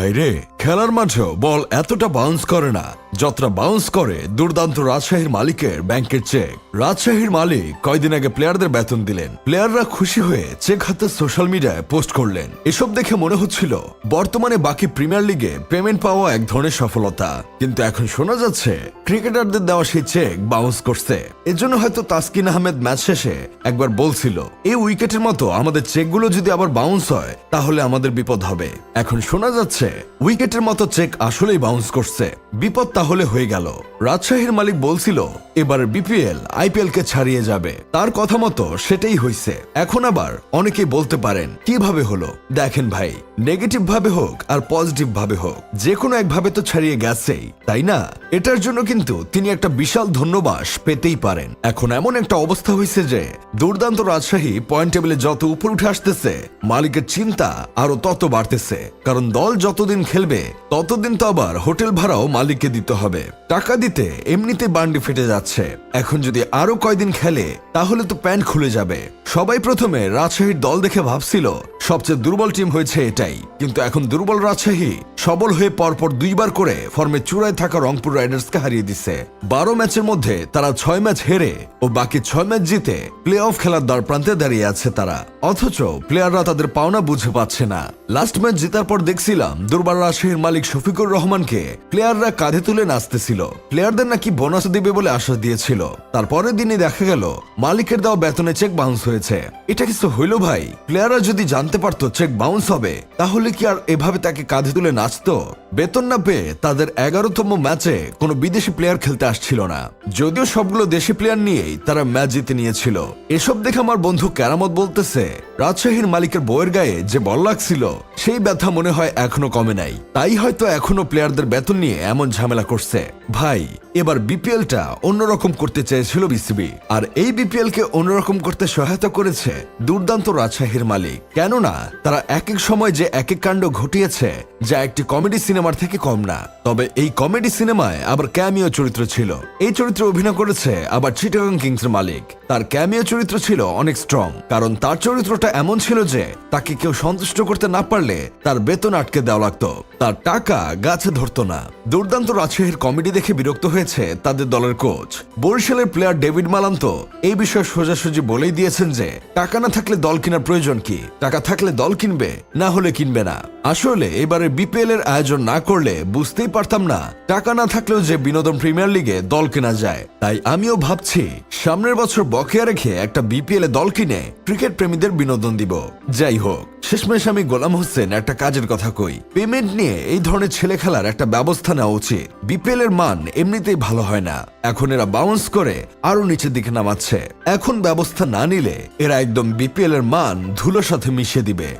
ভাইরে, খেলার মাঠেও বল এতটা বাউন্স করে না যতটা বাউন্স করে দুর্দান্ত রাজশাহীর মালিকের ব্যাংকের চেক। রাজশাহীর মালিক কয়দিন আগে প্লেয়ারদের বেতন দিলেন। প্লেয়াররা খুশি হয়ে চেক হাতে সোশ্যাল মিডিয়ায় পোস্ট করলেন। এসব দেখে মনে হচ্ছিল বর্তমানে বাকি প্রিমিয়ার লিগে পেমেন্ট পাওয়া এক ধরনের সফলতা, কিন্তু এখন শোনা যাচ্ছে ক্রিকেটারদের দেওয়া সেই চেক বাউন্স করছে। এজন্য হয়তো তাসকিন আহমেদ ম্যাচ শেষে একবার বলছিল, এই উইকেটের মতো আমাদের চেকগুলো যদি আবার বাউন্স হয় তাহলে আমাদের বিপদ হবে। এখন শোনা যাচ্ছে উইকেটের মতো চেক আসলেই বাউন্স করছে। বিপদ তাহলে হয়ে গেল। রাজশাহীর মালিক বলছিল এবারের বিপিএল আইপিএল কে ছাড়িয়ে যাবে, তার কথা মতো সেটাই হয়েছে। এখন আবার অনেকেই বলতে পারেন কিভাবে হলো। দেখেন ভাই, নেগেটিভ ভাবে হোক আর পজিটিভ ভাবে হোক, যে কোনো একভাবে তো ছাড়িয়ে গেছেই, তাই না? এটার জন্য কিন্তু তিনি একটা বিশাল ধন্যবাদ পেতেই পারেন। এখন এমন একটা অবস্থা হয়েছে যে দুর্দান্ত রাজশাহী পয়েন্ট টেবিলে যত উপর উঠে আসতেছে, মালিকের চিন্তা আরো তত বাড়তেছে। কারণ দল যতদিন খেলবে ততদিন তো আবার হোটেল ভাড়াও মালিককে দিতে হবে। টাকা দিতে এমনিতে বান্ডি ফেটে যাচ্ছে, এখন যদি আরো কয়দিন খেলে তাহলে তো প্যান্ট খুলে যাবে। সবাই প্রথমে রাজশাহীর দল দেখে ভাবছিল সবচেয়ে দুর্বল টিম হয়েছে এটাই, কিন্তু এখন দুর্বল রাজশাহী সবল হয়ে পরপর দুইবার করে ফর্মে চূড়ায় থাকা রংপুর রাইডার্সকে হারিয়ে দিচ্ছে। 12 ম্যাচের মধ্যে তারা 6 ম্যাচ হেরে ও বাকি 6 ম্যাচ জিতে প্লে অফ খেলার দ্বার প্রান্তে দাঁড়িয়ে আছে তারা। অথচ প্লেয়াররা তাদের পাওনা বুঝে পাচ্ছে না। লাস্ট ম্যাচ জেতার পর দেখছিলাম দুর্বল রাজশাহীর মালিক শফিকুর রহমানকে প্লেয়াররা কাঁধে তুলে নাচতেছিল। প্লেয়ারদের নাকি বোনাস দিবে বলে আশ্বাস দিয়েছিল। তারপরের দিনে দেখা গেল মালিকের দেওয়া বেতনে চেক বাউন্স হয়েছে। এটা কিছু হইল ভাই? প্লেয়াররা যদি জানতে পারতো চেক বাউন্স হবে তাহলে কি আর এভাবে তাকে কাঁধে তুলে নাচতো? বেতন না পেয়ে তাদের 11তম ম্যাচে কোনো বিদেশি প্লেয়ার খেলতে আসছিল না, যদিও সবগুলো দেশি প্লেয়ার নিয়েই তারা ম্যাচ জিতে নিয়েছিল। এসব দেখে আমার বন্ধু কেরামত বলতেছে রাজশাহীর মালিকের বইয়ের গায়ে যে বল লাগছিল সেই ব্যথা মনে হয় এখনো কমে নাই, তাই হয়তো এখনো প্লেয়ারদের বেতন নিয়ে এমন ঝামেলা করছে। ভাই, এবার বিপিএলটা অন্যরকম করতে চেয়েছিল বিসিবি, আর এই বিপিএল কে অন্যরকম করতে সহায়তা করেছে দুর্দান্ত রাজশাহীর মালিক। কেননা তারা এক এক সময় যে এক এক কাণ্ড ঘটিয়েছে যা একটি কমেডি সিনেমার থেকে কম না। তবে এই কমেডি সিনেমায় আবার ক্যামিও চরিত্র ছিল। এই চরিত্রে অভিনয় করেছে আবার চিটাগং কিংসের মালিক। তার ক্যামিও চরিত্র ছিল অনেক স্ট্রং, কারণ তার চরিত্রটা এমন ছিল যে তাকে কেউ সন্তুষ্ট করতে না পারলে তার বেতন আটকে দেওয়া লাগতো, তার টাকা গাছে ধরতো না। দুর্দান্ত রাজশাহীর কমেডি দেখে বিরক্ত হয়েছে তাদের দলের কোচ। বরিশালের প্লেয়ার ডেভিড মালান্ত এই বিষয়ে সোজাসুজি বলেই দিয়েছেন যে টাকা না থাকলে দল কেনার প্রয়োজন কি? টাকা থাকলে দল কিনবে, না হলে কিনবে না। আসলে এবারে বিপিএল এর আয়োজন না করলে বুঝতেই পারতাম না টাকা না থাকলেও যে বিনোদন প্রিমিয়ার লিগে দল কেনা যায়। তাই আমিও ভাবছি সামনের বছর বকেয়া রেখে একটা বিপিএল এ দল কিনে ক্রিকেট প্রেমীদের বিনোদন দিব। যাই হোক, শেষমেশ আমি গোলাম হোসেন একটা কাজের কথা কই, পেমেন্ট নিয়ে এই ধরনের ছেলে খেলার একটা ব্যবস্থা নেওয়া উচিত। বিপিএল এর মান এমনিতেই ভালো হয় না, এখন এরা বাউন্স করে আরো নিচের দিকে নামাচ্ছে। এখন ব্যবস্থা না নিলে এরা একদম বিপিএল এর মান ধুলোর সাথে মিশিয়ে দিবে।